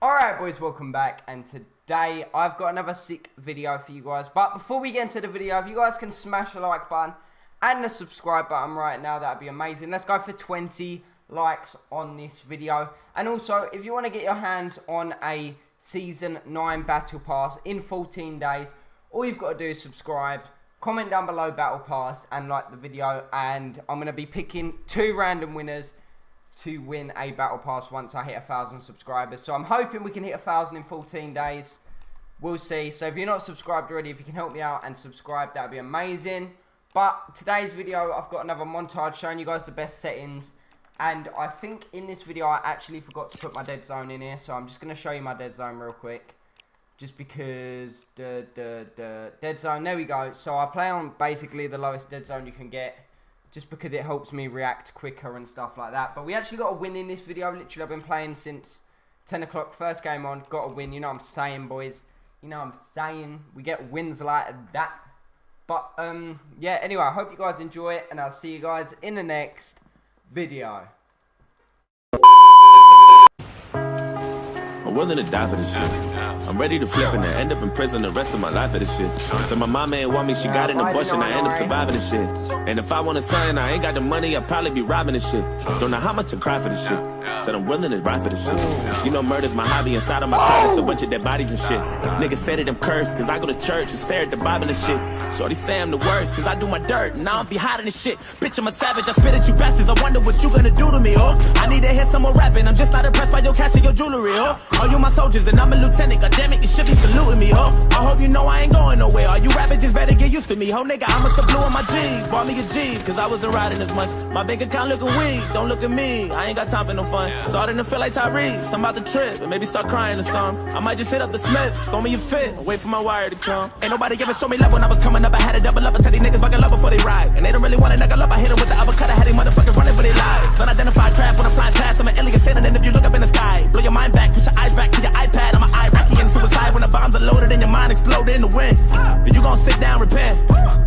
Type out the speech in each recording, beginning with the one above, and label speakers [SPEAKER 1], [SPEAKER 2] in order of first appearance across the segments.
[SPEAKER 1] Alright boys, welcome back, and today I've got another sick video for you guys. But before we get into the video, if you guys can smash the like button and the subscribe button right now, that'd be amazing. Let's go for 20 likes on this video. And also, if you want to get your hands on a Season 9 Battle Pass in 14 days, all you've got to do is subscribe, comment down below Battle Pass, and like the video. And I'm going to be picking 2 random winners to win a Battle Pass once I hit 1,000 subscribers. So I'm hoping we can hit 1,000 in 14 days. We'll see. So if you're not subscribed already, if you can help me out and subscribe, that would be amazing. But today's video, I've got another montage showing you guys the best settings. And I think in this video, I actually forgot to put my dead zone in here. So I'm just going to show you my dead zone real quick. Just because the dead zone, there we go. So I play on basically the lowest dead zone you can get, just because it helps me react quicker and stuff like that. But we actually got a win in this video. Literally, I've been playing since 10 o'clock. First game on, got a win. You know what I'm saying, boys. You know what I'm saying. We get wins like that. But, yeah, anyway, I hope you guys enjoy it, and I'll see you guys in the next video.
[SPEAKER 2] I'm willing to die for this shit. I'm ready to flip and end up in prison the rest of my life for this shit. So my mama ain't want me, she got in the bush and I end up surviving this shit. And if I want a son, I ain't got the money, I'd probably be robbing this shit. Don't know how much I cry for this shit. Said I'm willing to ride for this shit. You know murder's my hobby, inside of my car, a bunch of dead bodies and shit. Niggas say that I'm cursed, cause I go to church and stare at the Bible and shit. Shorty say I'm the worst, cause I do my dirt and I don't be hiding this shit. Bitch, I'm a savage, I spit at you bastards, I wonder what you gonna do to me, oh. I need to hear some more rapping, I'm just not impressed by your cash and your jewelry, oh. Are you my soldiers and I'm a lieutenant, goddammit, you should be saluting me, oh. I hope you know I ain't going nowhere, all you rappers just better get used to me, ho nigga, I must have blew on my G's, bought me a G, cause I wasn't riding as much. My bank account looking weak, don't look at me, I ain't got time for no fun. Starting to feel like Tyrese, I'm about to trip, and maybe start crying or something. I might just hit up the Smiths, throw me a fit, wait for my wire to come. Ain't nobody ever show me love when I was coming up, I had to double up, I tell these niggas buckle up before they ride. And they don't really wanna knuckle up, I hit them with the uppercut, I had these motherfuckers running for their lives. Unidentified craft when I'm flying past, I'm an alien standing, and if you look up in the sky, blow your mind back, put your eyes back to your iPad, I'm an Iraqi and suicide when the bombs are loaded and your mind exploded in the wind. And you gon' sit down, repent.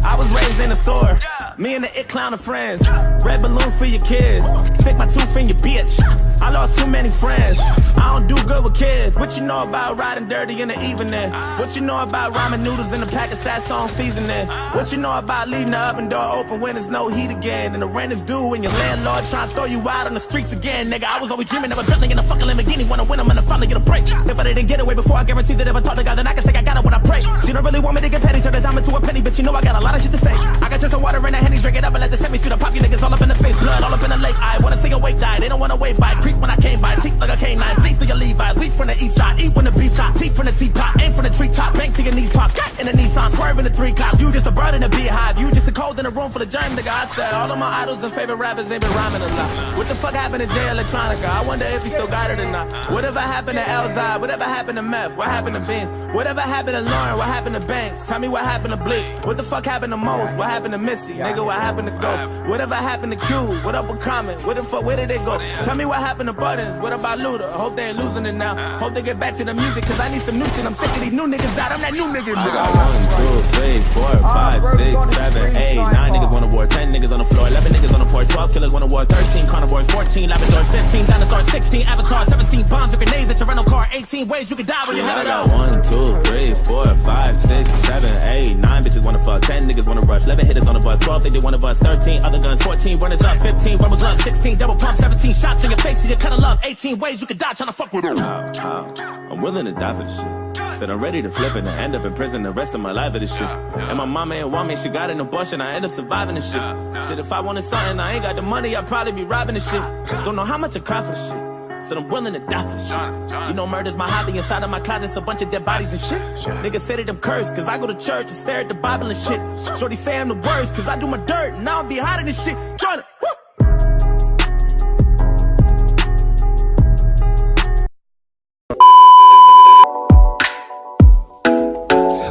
[SPEAKER 2] I was raised in a sword. Me and the it clown are friends. Red balloons for your kids. Stick my tooth in your bitch. I lost too many friends. I don't do good with kids. What you know about riding dirty in the evening? What you know about ramen noodles in a pack of Satsong seasoning? What you know about leaving the oven door open when there's no heat again? And the rent is due and your landlord trying to throw you out on the streets again. Nigga, I was always dreaming of a building in a fucking Lamborghini. Wanna win them and finally get a break. If I didn't get away before, I guarantee that if I talk to God, then I can say I got it when I pray. She don't really want me to get petty, turn the dime into a penny, but you know I got a lot of shit to say. I got just some water in a Henny, drink it up and let the semi shoot up, pop you niggas all up in the face, blood all up in the lake. I wanna see awake die, they don't wanna wait by. Creep when I came by, teeth like a canine, bleed through your Levi's, weep from the east side, eat when the beef's hot, teeth from the teapot, aim from the treetop, bank to your knees pop, in the Nissan, swerve in the 3 cops. You just a bird in a beehive, you just a cold in a room full of germ, nigga. I said all of my idols and favorite rappers ain't been rhyming a lot. What the fuck happened to Jay Electronica? I wonder if he still got it or not. Whatever happened to Elzai? Whatever happened to Meth? What happened to Vince? Whatever happened to Lauren? What happened to Banks? Tell me what happened to Bleak? What the fuck happened to Most? What happened to Missy? Nigga, what happened to Ghost? Whatever happened to Q? What up with Common? What the fuck, where did they go? Tell me what happened to Buttons? What about Luda? Hope they ain't losing it now. Hope they get back to the music, cause I need some new shit. I'm sick of these new niggas out. I'm that new nigga. I got 1, 2, 3, 4, 5, 6, 7, 8, 9 niggas wanna war, 10 niggas on the floor, 11 niggas on the porch, 12 killers wanna war, 13 carnivores, 14 labradors, 15 dinosaurs, 16 avatars, 17 bombs or grenades at your rental car, 18 ways you can die when you have it all. 1, 2, 3, 4, 5, 6, 7, 8, 9 bitches wanna fuck, 10 niggas wanna rush, 11 hitters on the bus, 12 think they wanna bust, 13 other guns, 14 runners up, 15 rubber gloves, 16 double pump, 17 shots in your face so you cut a love, 18 ways you can die trying to fuck with them. I'm willing to die for this shit. Said I'm ready to flip and end up in prison the rest of my life for this shit. And my mama ain't want me, she got in the bush and I end up surviving this shit. Shit, if I wanted something, I ain't got the money, I'd probably be robbing this shit. Don't know how much I cry for this shit. Said I'm willing to die for this shit. You know murder's my hobby, inside of my closet's a bunch of dead bodies and shit. Niggas say that I'm cursed, cause I go to church and stare at the Bible and shit. Shorty say I'm the worst, cause I do my dirt and I don't be hiding this shit. Tryna, woo!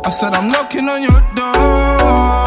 [SPEAKER 3] I said I'm knocking on your door.